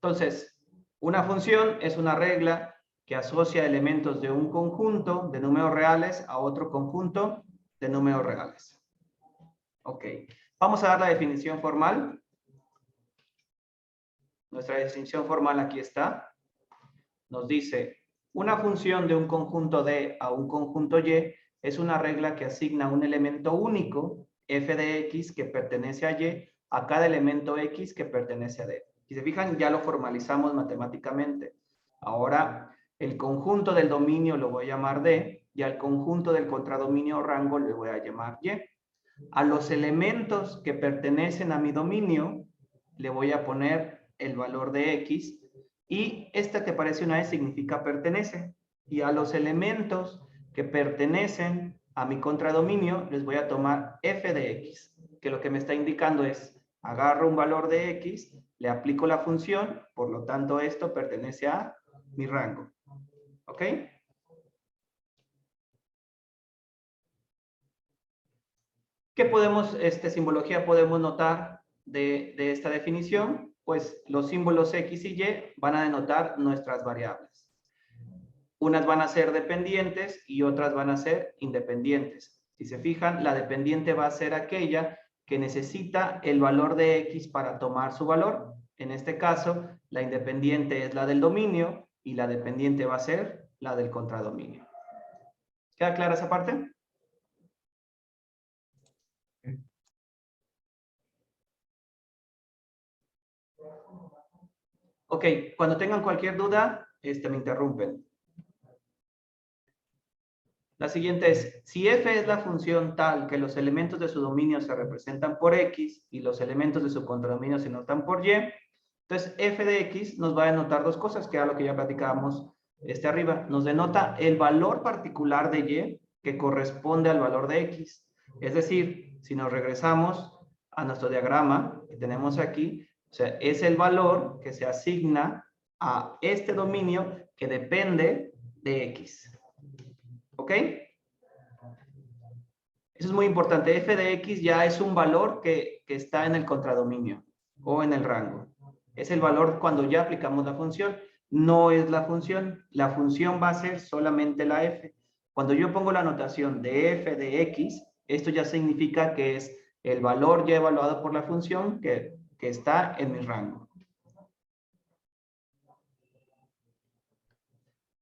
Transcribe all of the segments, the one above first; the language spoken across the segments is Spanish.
Entonces, una función es una regla que asocia elementos de un conjunto de números reales a otro conjunto de números reales. Ok, vamos a dar la definición formal. Nuestra definición formal aquí está. Nos dice, una función de un conjunto D a un conjunto Y es una regla que asigna un elemento único, f de x, que pertenece a Y, a cada elemento x que pertenece a D. Si se fijan, ya lo formalizamos matemáticamente. Ahora, el conjunto del dominio lo voy a llamar D, y al conjunto del contradominio o rango le voy a llamar Y. A los elementos que pertenecen a mi dominio le voy a poner el valor de x, y esta que parece una E significa pertenece. Y a los elementos que pertenecen a mi contradominio les voy a tomar f de x, que lo que me está indicando es, agarro un valor de x, le aplico la función, por lo tanto esto pertenece a mi rango. ¿Ok? ¿Qué podemos, simbología podemos notar de esta definición? Pues los símbolos X y Y van a denotar nuestras variables. Unas van a ser dependientes y otras van a ser independientes. Si se fijan, la dependiente va a ser aquella que necesita el valor de X para tomar su valor. En este caso, la independiente es la del dominio y la dependiente va a ser la del contradominio. ¿Queda clara esa parte? Ok, cuando tengan cualquier duda, me interrumpen. La siguiente es, si f es la función tal que los elementos de su dominio se representan por x y los elementos de su contradominio se notan por y, entonces f de x nos va a denotar dos cosas, que era lo que ya platicábamos arriba. Nos denota el valor particular de y que corresponde al valor de x. Es decir, si nos regresamos a nuestro diagrama que tenemos aquí, o sea, es el valor que se asigna a este dominio que depende de x. ¿Ok? Eso es muy importante. F de x ya es un valor que está en el contradominio o en el rango. Es el valor cuando ya aplicamos la función. No es la función. La función va a ser solamente la f. Cuando yo pongo la notación de f de x, esto ya significa que es el valor ya evaluado por la función que está en mi rango.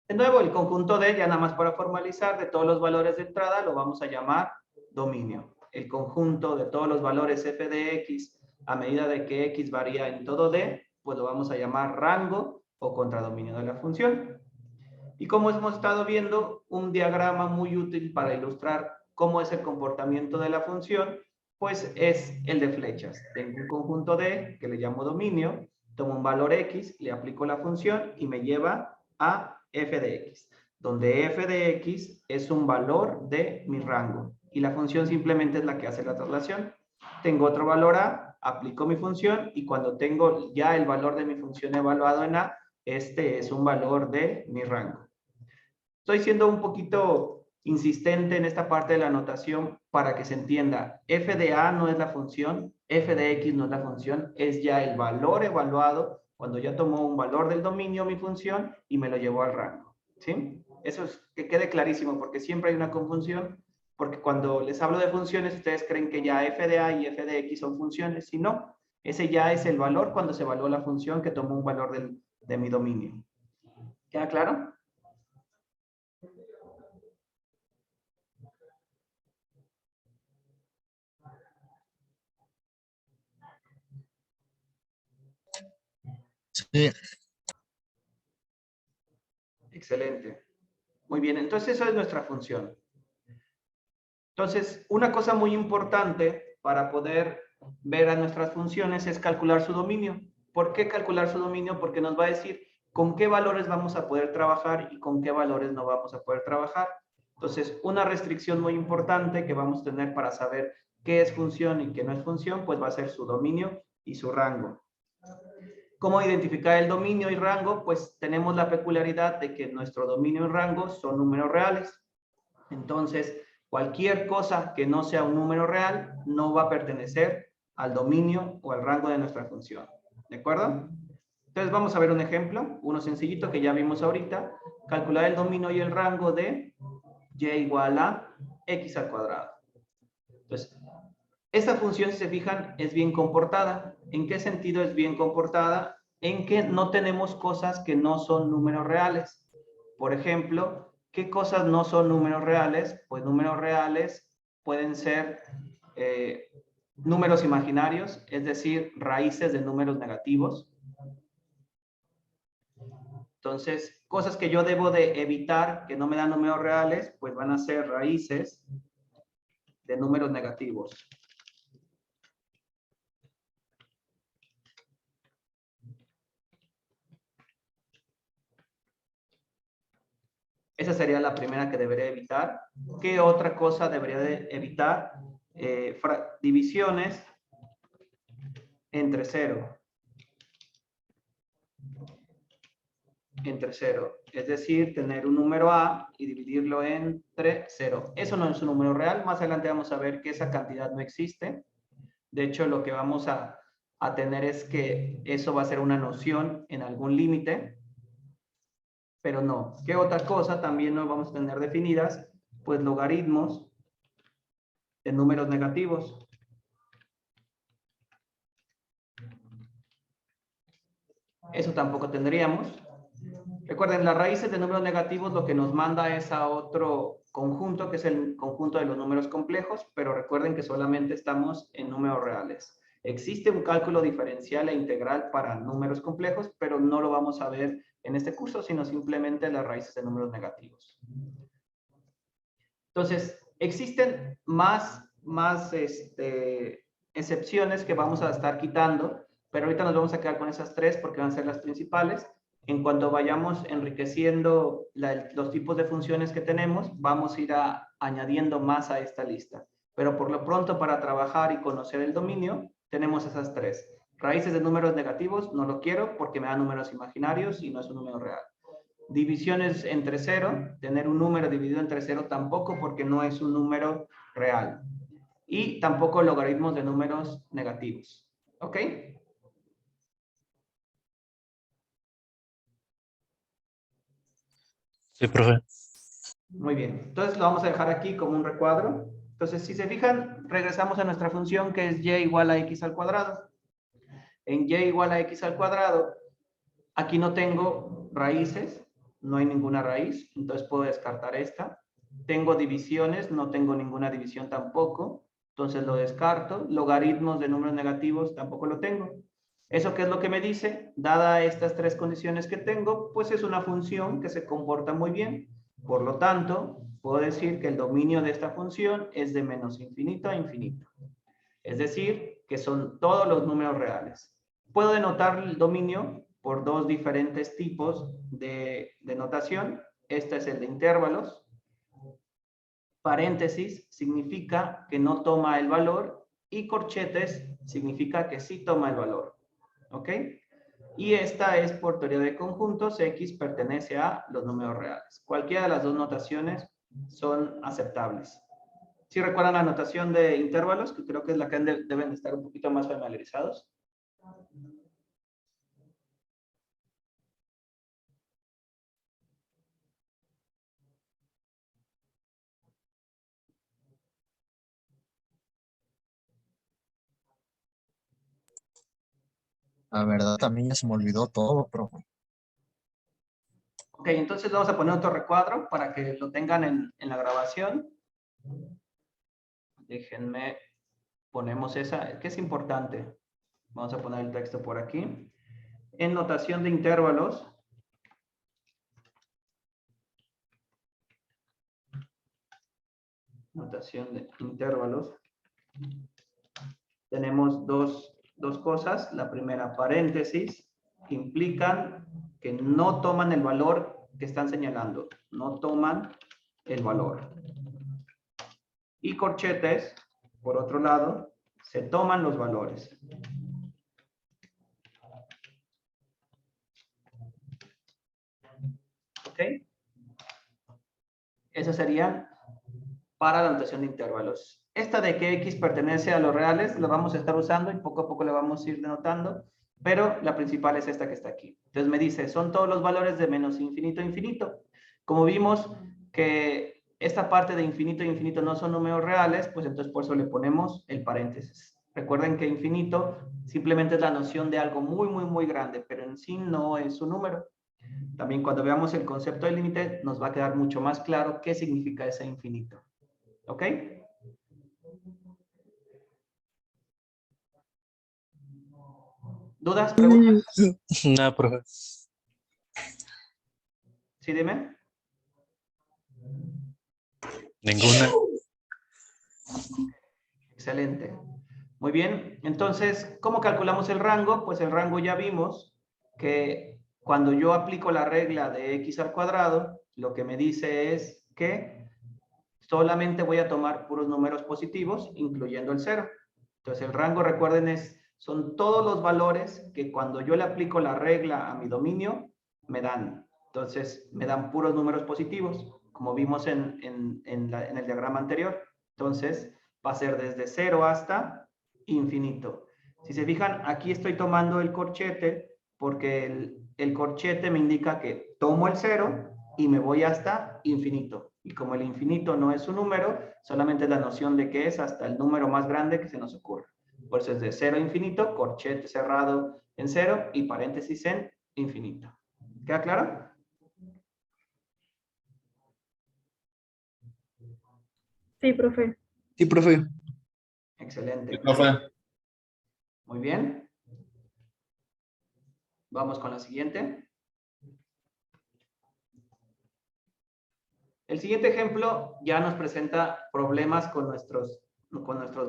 De nuevo, el conjunto D, ya nada más para formalizar, de todos los valores de entrada, lo vamos a llamar dominio. El conjunto de todos los valores f de x, a medida de que x varía en todo D, pues lo vamos a llamar rango o contradominio de la función. Y como hemos estado viendo, un diagrama muy útil para ilustrar cómo es el comportamiento de la función, pues es el de flechas. Tengo un conjunto D, que le llamo dominio, tomo un valor x, le aplico la función y me lleva a f de x, donde f de x es un valor de mi rango y la función simplemente es la que hace la traslación. Tengo otro valor a, aplico mi función y cuando tengo ya el valor de mi función evaluado en a, este es un valor de mi rango. Estoy siendo un poquito insistente en esta parte de la notación para que se entienda. F de a no es la función, f de x no es la función, es ya el valor evaluado cuando ya tomó un valor del dominio mi función y me lo llevó al rango. ¿Sí? Eso es que quede clarísimo porque siempre hay una confusión, porque cuando les hablo de funciones ustedes creen que ya f de a y f de x son funciones, y no, ese ya es el valor cuando se evaluó la función que tomó un valor de mi dominio. ¿Queda claro? Sí. Excelente. Muy bien, entonces esa es nuestra función. Entonces, una cosa muy importante para poder ver a nuestras funciones es calcular su dominio. ¿Por qué calcular su dominio? Porque nos va a decir con qué valores vamos a poder trabajar y con qué valores no vamos a poder trabajar. Entonces, una restricción muy importante que vamos a tener para saber qué es función y qué no es función, pues va a ser su dominio y su rango. ¿Cómo identificar el dominio y rango? Pues tenemos la peculiaridad de que nuestro dominio y rango son números reales. Entonces, cualquier cosa que no sea un número real no va a pertenecer al dominio o al rango de nuestra función. ¿De acuerdo? Entonces vamos a ver un ejemplo, uno sencillito que ya vimos ahorita. Calcular el dominio y el rango de y igual a x al cuadrado. Entonces, esta función, si se fijan, es bien comportada. ¿En qué sentido es bien comportada? En que no tenemos cosas que no son números reales. Por ejemplo, ¿qué cosas no son números reales? Pues números reales pueden ser números imaginarios, es decir, raíces de números negativos. Entonces, cosas que yo debo de evitar, que no me dan números reales, pues van a ser raíces de números negativos. Esa sería la primera que debería evitar. ¿Qué otra cosa debería de evitar? Divisiones entre 0. Entre 0. Es decir, tener un número A y dividirlo entre 0. Eso no es un número real. Más adelante vamos a ver que esa cantidad no existe. De hecho, lo que vamos a tener es que eso va a ser una noción en algún límite. Pero no. ¿Qué otra cosa también no vamos a tener definidas? Pues logaritmos de números negativos. Eso tampoco tendríamos. Recuerden, las raíces de números negativos lo que nos manda es a otro conjunto, que es el conjunto de los números complejos, pero recuerden que solamente estamos en números reales. Existe un cálculo diferencial e integral para números complejos, pero no lo vamos a ver en este curso, sino simplemente las raíces de números negativos. Entonces, existen más excepciones que vamos a estar quitando, pero ahorita nos vamos a quedar con esas tres porque van a ser las principales. En cuanto vayamos enriqueciendo los tipos de funciones que tenemos, vamos a ir añadiendo más a esta lista. Pero por lo pronto, para trabajar y conocer el dominio, tenemos esas tres. Raíces de números negativos, no lo quiero porque me da números imaginarios y no es un número real. Divisiones entre 0, tener un número dividido entre 0 tampoco porque no es un número real. Y tampoco logaritmos de números negativos. ¿Ok? Sí, profe. Muy bien. Entonces lo vamos a dejar aquí como un recuadro. Entonces, si se fijan, regresamos a nuestra función que es y igual a x al cuadrado. En y igual a x al cuadrado, aquí no tengo raíces, no hay ninguna raíz, entonces puedo descartar esta. Tengo divisiones, no tengo ninguna división tampoco, entonces lo descarto. Logaritmos de números negativos tampoco lo tengo. ¿Eso qué es lo que me dice? Dada estas tres condiciones que tengo, pues es una función que se comporta muy bien. Por lo tanto, puedo decir que el dominio de esta función es de menos infinito a infinito. Es decir, que son todos los números reales. Puedo denotar el dominio por dos diferentes tipos de notación. Este es el de intervalos. Paréntesis significa que no toma el valor y corchetes significa que sí toma el valor. ¿Ok? Y esta es por teoría de conjuntos, X pertenece a los números reales. Cualquiera de las dos notaciones son aceptables. ¿Sí recuerdan la notación de intervalos? Que creo que es la que deben de estar un poquito más familiarizados. La verdad, también ya se me olvidó todo, profe. Ok, entonces vamos a poner otro recuadro para que lo tengan en la grabación. Déjenme, ponemos esa, que es importante. Vamos a poner el texto por aquí. En notación de intervalos. Notación de intervalos. Tenemos dos cosas. La primera, paréntesis, que implican que no toman el valor que están señalando. No toman el valor. Y corchetes, por otro lado, se toman los valores. ¿Ok? Esas serían para la notación de intervalos. Esta de que X pertenece a los reales, la vamos a estar usando y poco a poco la vamos a ir denotando. pero la principal es esta que está aquí. Entonces me dice, son todos los valores de menos infinito a infinito. Como vimos que esta parte de infinito a infinito no son números reales, pues entonces por eso le ponemos el paréntesis. Recuerden que infinito simplemente es la noción de algo muy, muy, muy grande, pero en sí no es un número. También cuando veamos el concepto de límite, nos va a quedar mucho más claro qué significa ese infinito. ¿Ok? ¿Dudas? ¿Preguntas? No, profe. Sí, dime. Ninguna. Excelente. Muy bien. Entonces, ¿cómo calculamos el rango? Pues el rango ya vimos que cuando yo aplico la regla de x al cuadrado, lo que me dice es que solamente voy a tomar puros números positivos, incluyendo el 0. Entonces, el rango, recuerden, son todos los valores que cuando yo le aplico la regla a mi dominio, me dan. Entonces, me dan puros números positivos, como vimos en el diagrama anterior. Entonces, va a ser desde 0 hasta infinito. Si se fijan, aquí estoy tomando el corchete porque el corchete me indica que tomo el 0 y me voy hasta infinito. Y como el infinito no es un número, solamente es la noción de que es hasta el número más grande que se nos ocurra. Por eso es de 0 a infinito, corchete cerrado en 0 y paréntesis en infinito. ¿Queda claro? Sí, profe. Sí, profe. Excelente. Profe. Muy bien. Vamos con la siguiente. El siguiente ejemplo ya nos presenta problemas con nuestros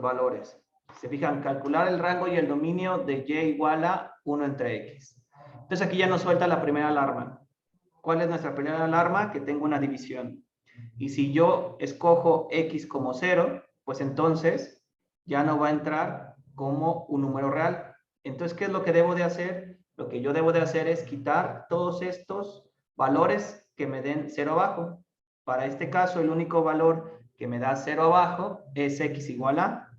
valores. Se fijan, calcular el rango y el dominio de y igual a 1 entre x. Entonces aquí ya nos suelta la primera alarma. ¿Cuál es nuestra primera alarma? Que tengo una división. Y si yo escojo x como 0, pues entonces ya no va a entrar como un número real. Entonces, ¿qué es lo que debo de hacer? Lo que yo debo de hacer es quitar todos estos valores que me den 0 abajo. Para este caso, el único valor que me da 0 abajo es x igual a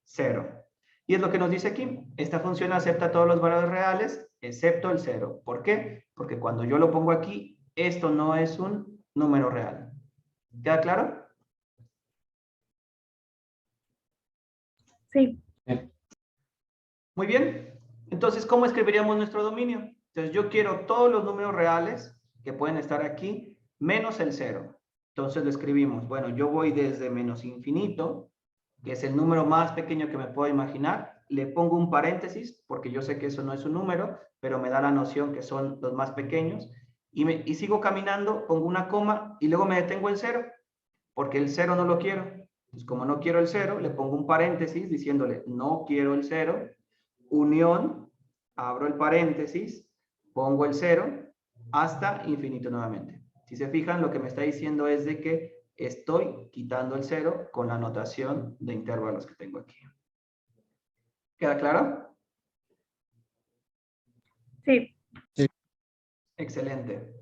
0. Y es lo que nos dice aquí. Esta función acepta todos los valores reales, excepto el 0. ¿Por qué? Porque cuando yo lo pongo aquí, esto no es un número real. ¿Queda claro? Sí. Muy bien. Entonces, ¿cómo escribiríamos nuestro dominio? Entonces, yo quiero todos los números reales que pueden estar aquí, menos el 0. Entonces, lo escribimos. Bueno, yo voy desde menos infinito, que es el número más pequeño que me puedo imaginar. Le pongo un paréntesis, porque yo sé que eso no es un número, pero me da la noción que son los más pequeños. Y sigo caminando, pongo una coma y luego me detengo en 0, porque el 0 no lo quiero. Entonces, como no quiero el 0, le pongo un paréntesis diciéndole no quiero el 0, unión, abro el paréntesis, pongo el 0, hasta infinito nuevamente. Si se fijan, lo que me está diciendo es de que estoy quitando el 0 con la notación de intervalos que tengo aquí. ¿Queda claro? Sí. Excelente.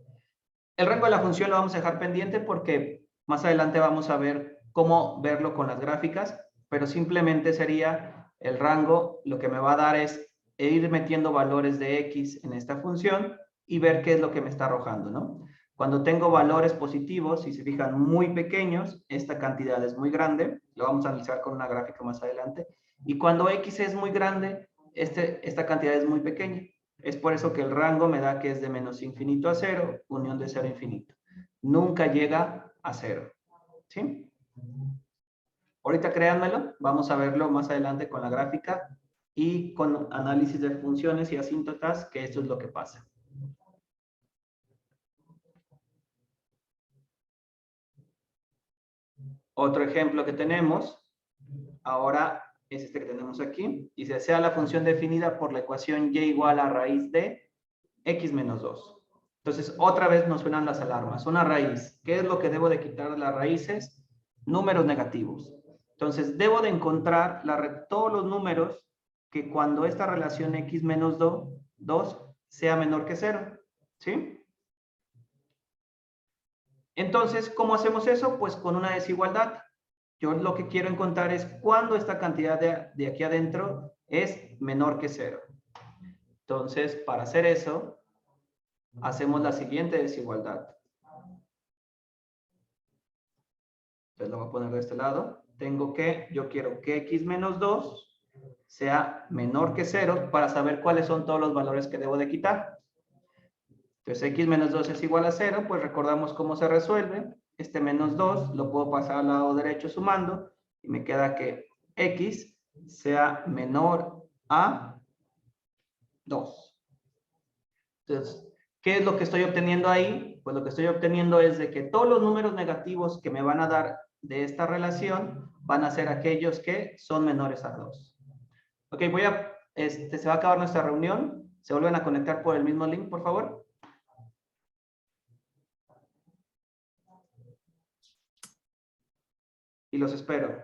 El rango de la función lo vamos a dejar pendiente porque más adelante vamos a ver cómo verlo con las gráficas, pero simplemente sería el rango, lo que me va a dar es ir metiendo valores de x en esta función y ver qué es lo que me está arrojando, ¿no? Cuando tengo valores positivos, si se fijan muy pequeños, esta cantidad es muy grande, lo vamos a analizar con una gráfica más adelante, y cuando x es muy grande, esta cantidad es muy pequeña. Es por eso que el rango me da que es de menos infinito a 0, unión de 0 a infinito. Nunca llega a 0. ¿Sí? Ahorita créanmelo, vamos a verlo más adelante con la gráfica y con análisis de funciones y asíntotas, que esto es lo que pasa. Otro ejemplo que tenemos ahora es este que tenemos aquí. Dice, sea la función definida por la ecuación y igual a raíz de x menos 2. Entonces, otra vez nos suenan las alarmas. Una raíz. ¿Qué es lo que debo de quitar de las raíces? Números negativos. Entonces, debo de encontrar todos los números que cuando esta relación x menos 2 sea menor que 0. ¿Sí? Entonces, ¿cómo hacemos eso? Pues con una desigualdad. Yo lo que quiero encontrar es cuando esta cantidad de aquí adentro es menor que 0. Entonces, para hacer eso, hacemos la siguiente desigualdad. Entonces lo voy a poner de este lado. Yo quiero que x menos 2 sea menor que 0 para saber cuáles son todos los valores que debo de quitar. Entonces x menos 2 es igual a 0, pues recordamos cómo se resuelve. Este menos 2 lo puedo pasar al lado derecho sumando y me queda que x sea menor a 2. Entonces, ¿qué es lo que estoy obteniendo ahí? Pues lo que estoy obteniendo es de que todos los números negativos que me van a dar de esta relación van a ser aquellos que son menores a 2. Ok, se va a acabar nuestra reunión. ¿Se vuelven a conectar por el mismo link, por favor? Y los espero.